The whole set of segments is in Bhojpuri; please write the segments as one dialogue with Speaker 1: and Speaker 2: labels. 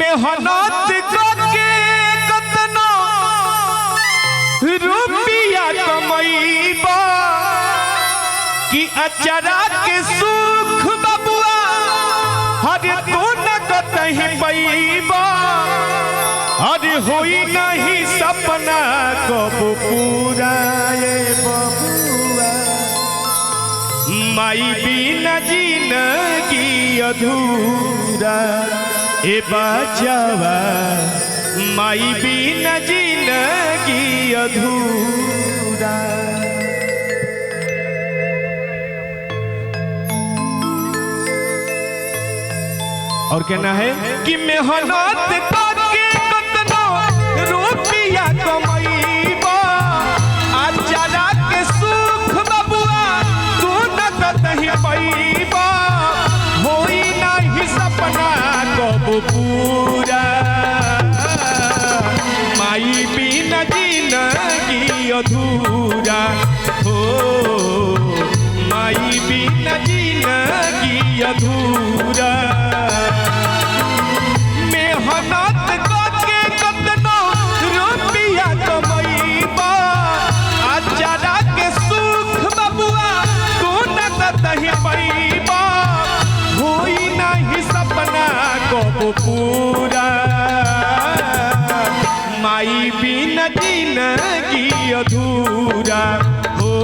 Speaker 1: मेहनत करके कतना रुपया कमैबा कि अचरा के सुख बबुआ हर तू न कतही पैबा। अरे होई नहीं सपना कब पूरा ये बबुआ माई बिना जिंदगी अधूरा ए बचावा माई बिना जिंदगी अधूरा। और कहना है कि मेहनत करके कतना रुपया कमैबा अचरा के सुख बबुआ तू न कतही पैबा। होई नहीं सपना कब पूरा माई बिना जिंदगी अधूरा हो माई बिना जिंदगी अधूरा। मेहनत करके कतना रुपया कमैबा अचरा के सुख बबुआ तू न कतही पैबा। होई नहीं सपना कब पूरा माई बिना जिंदगी अधूरा हो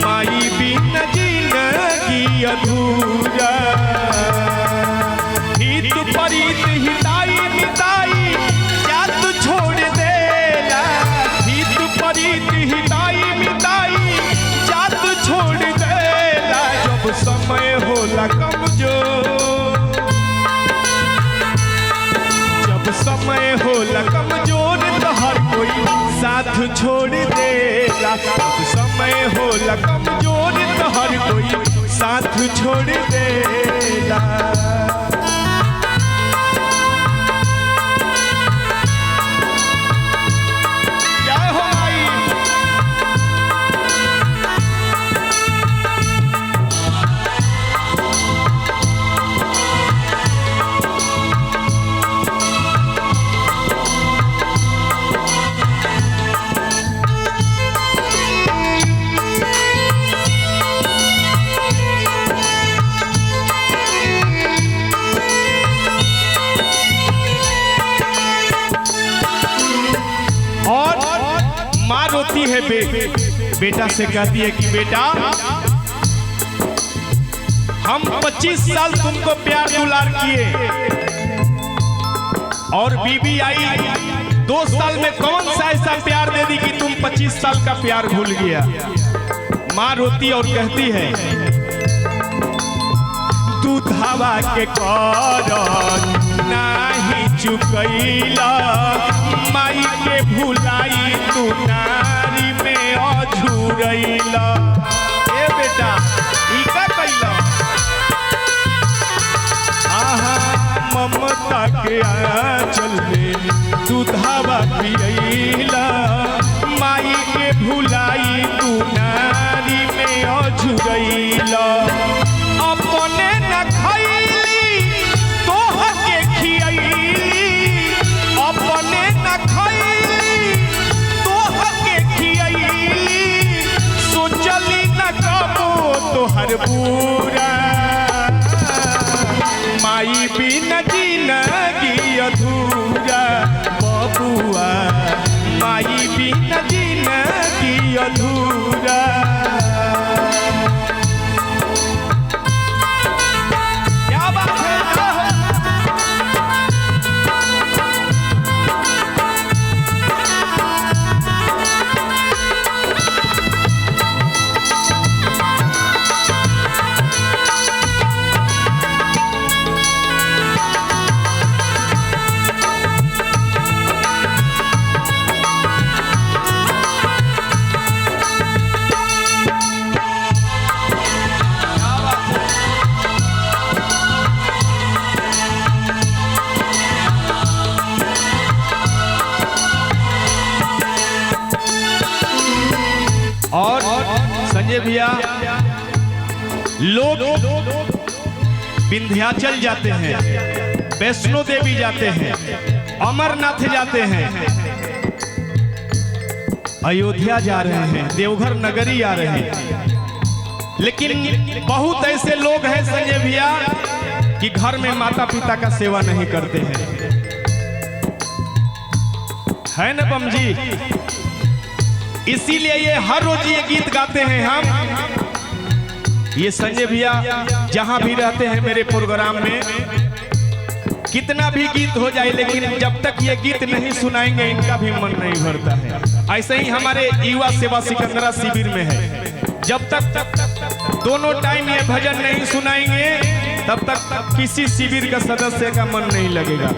Speaker 1: माई बिना जिंदगी अधूरा। हित परित हिताई मिताई जात छोड़ देला हित परित हिताई मिताई जात छोड़ देला। जब समय होला कमजोर जब समय होला कमजोर तो हर कोई साथ छोड़ देला। जब समय होला कमजोर तो हर कोई साथ छोड़ देला। माँ रोती है बेटा से कहती है कि बेटा हम 25 साल तुमको प्यार दुलार किए और बीबी आई 2 साल में कौन सा ऐसा प्यार दे दी कि तुम 25 साल का प्यार भूल गया। माँ रोती और कहती है दूधावा के कारण नहीं चुकैला माई के भुलाई तू नारी में अझुरैला। ए बेटा ई का कैला आहा ममता के आंचल में दूधावा पियैला माई के भुलाई तू नारी में अझुरैला। अपने न खैली तोह के खियैली अपने न खैली तोह के खियैली सोचली न कबो तोहर बुरा माई बिना जिंदगी अधूरा बबुआ माई बिना जिंदगी अधूरा। और संजय भैया लोग विंध्याचल जाते हैं वैष्णो देवी जाते हैं, अमरनाथ जाते हैं, अयोध्या जा रहे हैं, देवघर नगरी आ रहे हैं। लेकिन बहुत ऐसे लोग हैं संजय भैया कि घर में माता पिता का सेवा नहीं करते हैं, है ना बम जी? इसीलिए ये हर रोज ये गीत गाते हैं हम। ये संजय भैया जहां भी रहते हैं मेरे प्रोग्राम में, कितना भी गीत हो जाए, लेकिन जब तक ये गीत नहीं सुनाएंगे इनका भी मन नहीं भरता है। ऐसे ही हमारे युवा सेवा सिकंदरा शिविर में है, जब तक दोनों टाइम ये भजन नहीं सुनाएंगे तब तक किसी शिविर का सदस्य का मन नहीं लगेगा।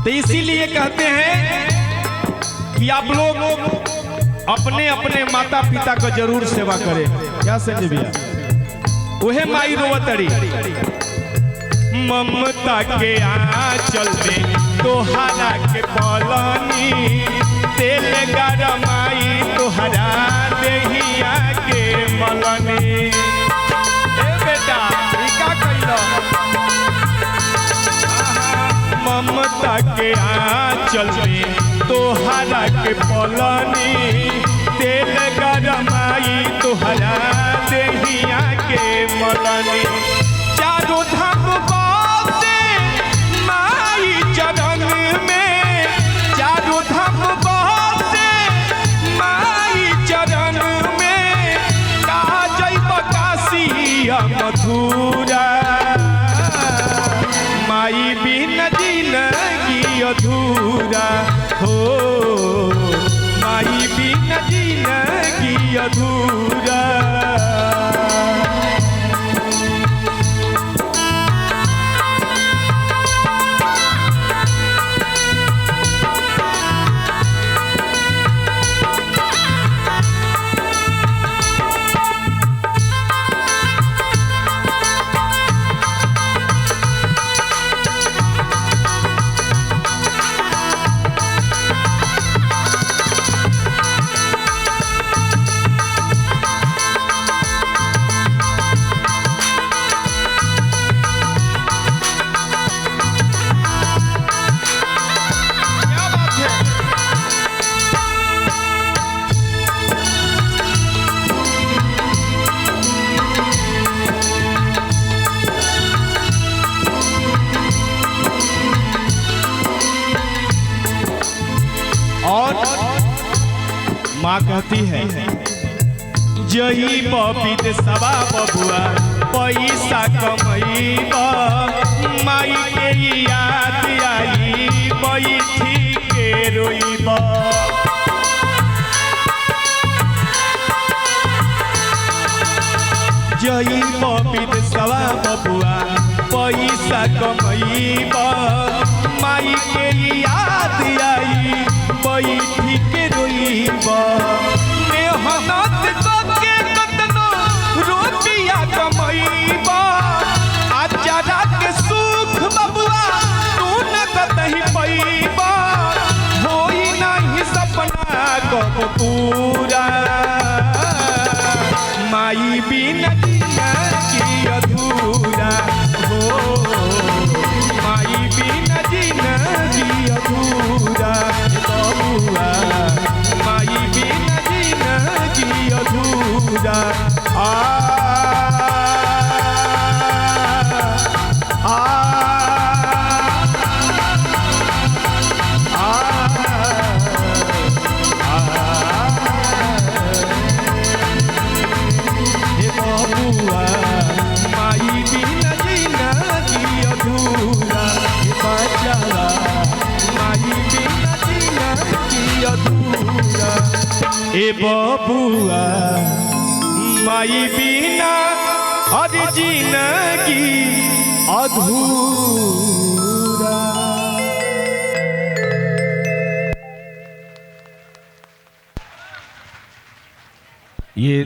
Speaker 1: तो इसीलिए कहते हैं कि आप लोग अपने अपने माता पिता का जरूर सेवा करें। क्या संजय भैया? वह माई रोवतड़ी ममता के आंचल में तोहरा के पलनी, तेल गरमाई तोहरा देहिया के मलनी। ए बेटा का कहिलो ममता के आंचल में तोहरा के पलनी, तेल गरमाई तोहरा देहिया के मलनी। चारों धाम बासे माई चरण में, चारों धाम बासे माई चरण में, काजई बकासिया मधुरा, माई बिन जिंदगी अधूरा हो, माई बिन जिंदगी अधूरा। और माँ कहती है जही बबिद सवा बबुआ पैसा कमैबा, माई के याद आई बैठी के रोइबा। जही बबिद सवा बबुआ पैसा कमैबा, माई के याद आई बैठी के रोइबा। मेहनत करके कतनो रुपया कमैबा, आचारा के सुख बबुआ तू न कतही पैबा। होई नहीं सपना कब पूरा, माई बिन जिंदगी अधूरा हो, माई बिन जिंदगी अधूरा बबुआ, माई बिन जिंदगी अधूरा। बबुआ माई बिन जिंदगी अधूरा, बचावा माई बिन जिंदगी अधूरा। ए बबुआ माई बिना हर जिंदगी अधूरा। ये